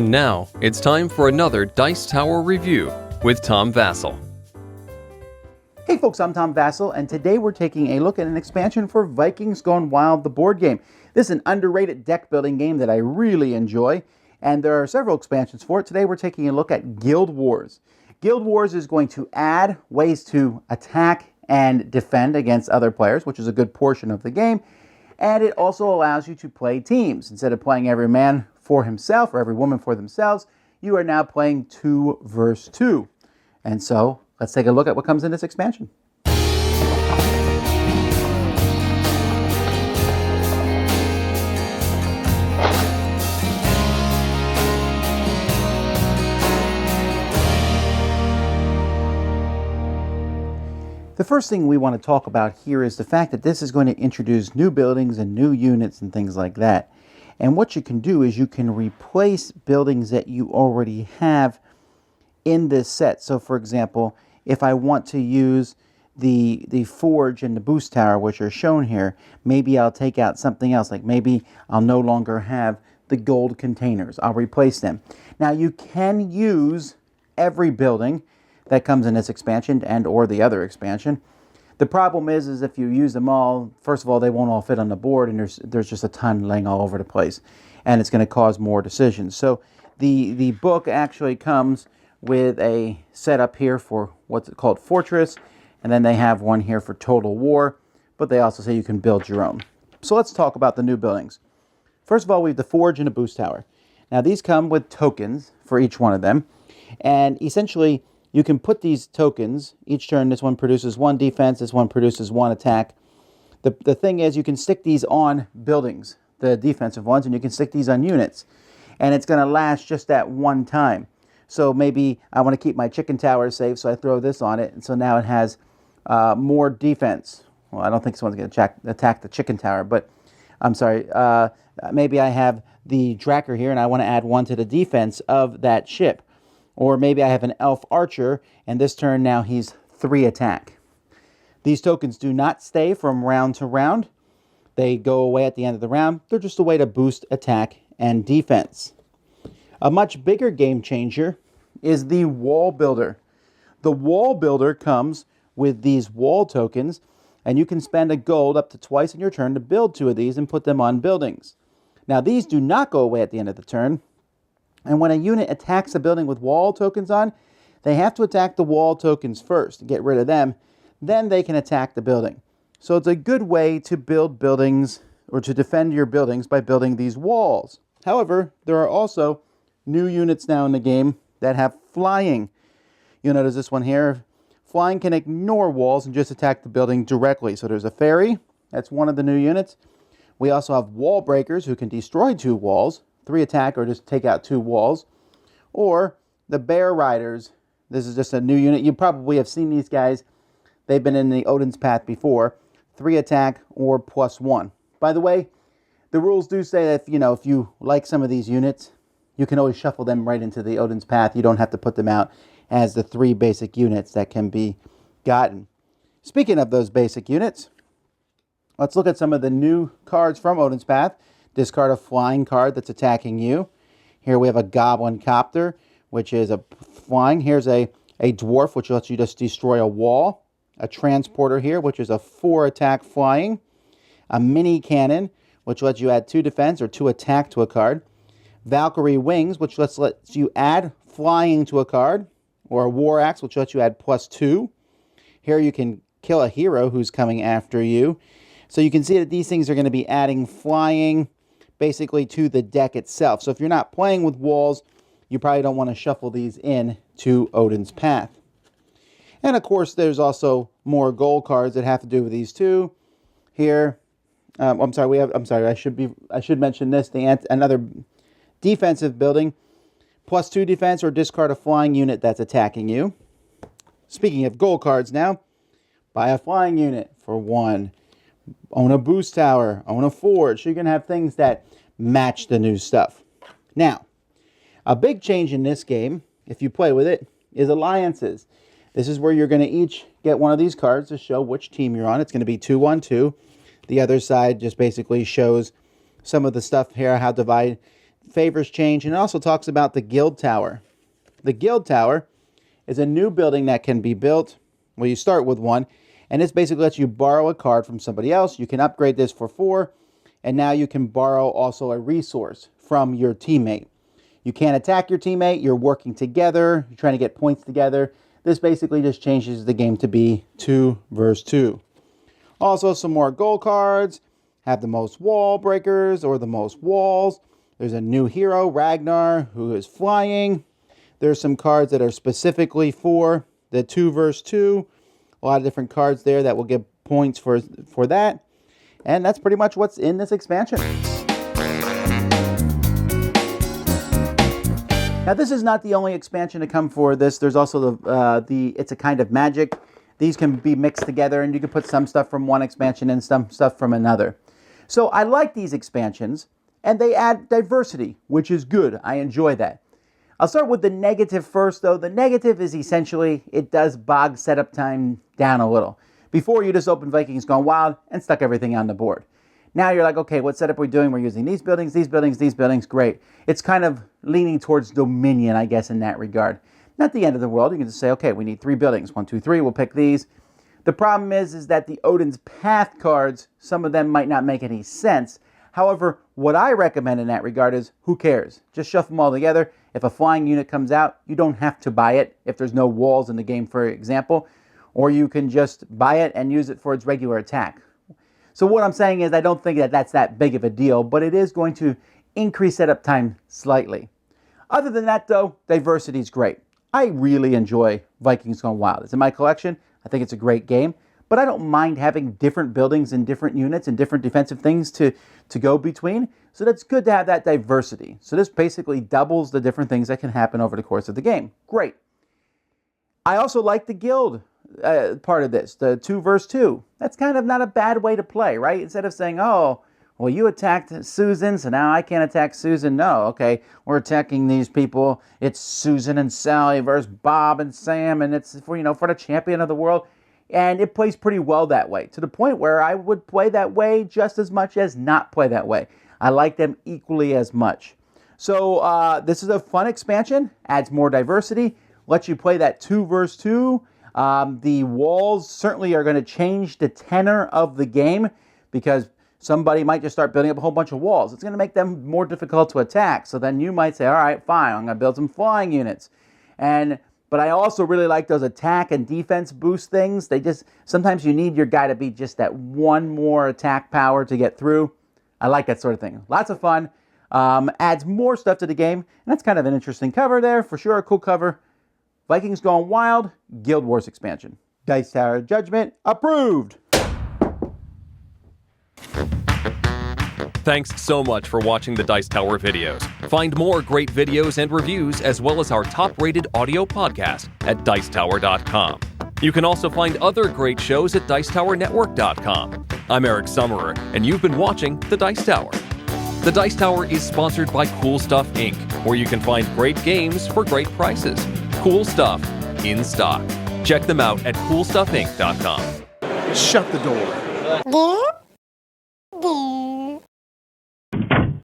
And now, it's time for another Dice Tower review with Tom Vasel. Hey folks, I'm Tom Vasel, and today we're taking a look at an expansion for Vikings Gone Wild, the board game. This is an underrated deck building game that I really enjoy, and there are several expansions for it. Today we're taking a look at Guild Wars. Guild Wars is going to add ways to attack and defend against other players, which is a good portion of the game, and it also allows you to play teams. Instead of playing every man for himself or every woman for themselves, you are now playing 2 versus 2. And so, let's take a look at what comes in this expansion. The first thing we want to talk about here is the fact that this is going to introduce new buildings and new units and things like that. And what you can do is you can replace buildings that you already have in this set. So for example, if I want to use the forge and the boost tower, which are shown here, maybe I'll take out something else. Like maybe I'll no longer have the gold containers. I'll replace them. Now you can use every building that comes in this expansion and or the other expansion. The problem is if you use them all, first of all, they won't all fit on the board, and there's just a ton laying all over the place, and it's going to cause more decisions. So the book actually comes with a setup here for what's called Fortress, and then they have one here for Total War, but they also say you can build your own. So let's talk about the new buildings. First of all, we have the Forge and the Boost Tower. Now these come with tokens for each one of them, and essentially you can put these tokens, each turn this one produces 1 defense, this one produces 1 attack. The thing is you can stick these on buildings, the defensive ones, and you can stick these on units, and it's going to last just that one time. So maybe I want to keep my chicken tower safe, so I throw this on it, and so now it has more defense. Well, I don't think someone's going to attack the chicken tower, but I'm sorry. Maybe I have the Dracker here, and I want to add 1 to the defense of that ship. Or maybe I have an elf archer, and this turn now he's 3 attack. These tokens do not stay from round to round. They go away at the end of the round. They're just a way to boost attack and defense. A much bigger game changer is the Wall Builder. The Wall Builder comes with these wall tokens, and you can spend a gold up to twice in your turn to build 2 of these and put them on buildings. Now these do not go away at the end of the turn, and when a unit attacks a building with wall tokens on, they have to attack the wall tokens first to get rid of them, then they can attack the building. So it's a good way to build buildings or to defend your buildings by building these walls. However, there are also new units now in the game that have flying. You'll notice this one here. Flying can ignore walls and just attack the building directly. So there's a fairy. That's one of the new units. We also have wall breakers who can destroy 2 walls, 3 attack, or just take out 2 walls. Or the bear riders. This is just a new unit. You probably have seen these guys. They've been in the Odin's Path before. 3 attack or +1. By the way, the rules do say that if you like some of these units, you can always shuffle them right into the Odin's Path. You don't have to put them out as the 3 basic units that can be gotten. Speaking of those basic units, let's look at some of the new cards from Odin's Path. Discard a flying card that's attacking you. Here we have a Goblin Copter, which is a flying. Here's a Dwarf, which lets you just destroy a wall. A Transporter here, which is a 4 attack flying. A Mini Cannon, which lets you add 2 defense or 2 attack to a card. Valkyrie Wings, which lets you add flying to a card. Or a War Axe, which lets you add +2. Here you can kill a hero who's coming after you. So you can see that these things are going to be adding flying basically to the deck itself. So if you're not playing with walls, you probably don't want to shuffle these in to Odin's Path. And of course, there's also more gold cards that have to do with these too. Here, I'm sorry. I should mention this. Another defensive building, +2 defense, or discard a flying unit that's attacking you. Speaking of gold cards, now buy a flying unit for 1. Own a boost tower. Own a forge. So you're gonna have things that match the new stuff. Now, a big change in this game, if you play with it, is alliances. This is where you're going to each get one of these cards to show which team you're on. It's going to be 2-1-2. The other side just basically shows some of the stuff here, how to divide favors change, and it also talks about the Guild Tower. The Guild Tower is a new building that can be built. Well, you start with one, and this basically lets you borrow a card from somebody else. You can upgrade this for 4, and now you can borrow also a resource from your teammate. You can't attack your teammate. You're working together. You're trying to get points together. This basically just changes the game to be 2 versus 2. Also, some more gold cards. Have the most wall breakers or the most walls. There's a new hero, Ragnar, who is flying. There's some cards that are specifically for the 2 versus 2. A lot of different cards there that will give points for that. And that's pretty much what's in this expansion. Now, this is not the only expansion to come for this. There's also the It's a Kind of Magic. These can be mixed together, and you can put some stuff from one expansion and some stuff from another. So I like these expansions, and they add diversity, which is good. I enjoy that. I'll start with the negative first, though. The negative is essentially it does bog setup time down a little. Before, you just opened Vikings Gone Wild and stuck everything on the board. Now you're like, okay, what setup are we doing? We're using these buildings, these buildings, these buildings. Great. It's kind of leaning towards Dominion, I guess, in that regard. Not the end of the world. You can just say, okay, we need 3 buildings. 1, 2, 3. We'll pick these. The problem is that the Odin's Path cards, some of them might not make any sense. However, what I recommend in that regard is, who cares? Just shuffle them all together. If a flying unit comes out, you don't have to buy it if there's no walls in the game, for example. Or you can just buy it and use it for its regular attack. So what I'm saying is I don't think that that's that big of a deal, but it is going to increase setup time slightly. Other than that, though, diversity is great. I really enjoy Vikings Gone Wild. It's in my collection. I think it's a great game, but I don't mind having different buildings and different units and different defensive things to go between. So that's good to have that diversity. So this basically doubles the different things that can happen over the course of the game. Great. I also like the guild part of this, the 2 versus 2. That's kind of not a bad way to play, right? Instead of saying, oh, well, you attacked Susan, so now I can't attack Susan. No, okay, we're attacking these people. It's Susan and Sally versus Bob and Sam, and it's for the champion of the world. And it plays pretty well that way, to the point where I would play that way just as much as not play that way. I like them equally as much. So this is a fun expansion, adds more diversity, lets you play that 2 versus 2. The walls certainly are going to change the tenor of the game, because somebody might just start building up a whole bunch of walls. It's going to make them more difficult to attack. So then you might say, all right, fine, I'm going to build some flying units. But I also really like those attack and defense boost things. Sometimes you need your guy to be just that one more attack power to get through. I like that sort of thing. Lots of fun. Adds more stuff to the game. And that's kind of an interesting cover there. For sure, a cool cover. Vikings Gone Wild, Guild Wars expansion. Dice Tower Judgment, approved. Thanks so much for watching the Dice Tower videos. Find more great videos and reviews, as well as our top-rated audio podcast at Dicetower.com. You can also find other great shows at Dicetowernetwork.com. I'm Eric Summerer, and you've been watching The Dice Tower. The Dice Tower is sponsored by Cool Stuff Inc., where you can find great games for great prices. Cool stuff in stock. Check them out at CoolStuffInc.com. Shut the door.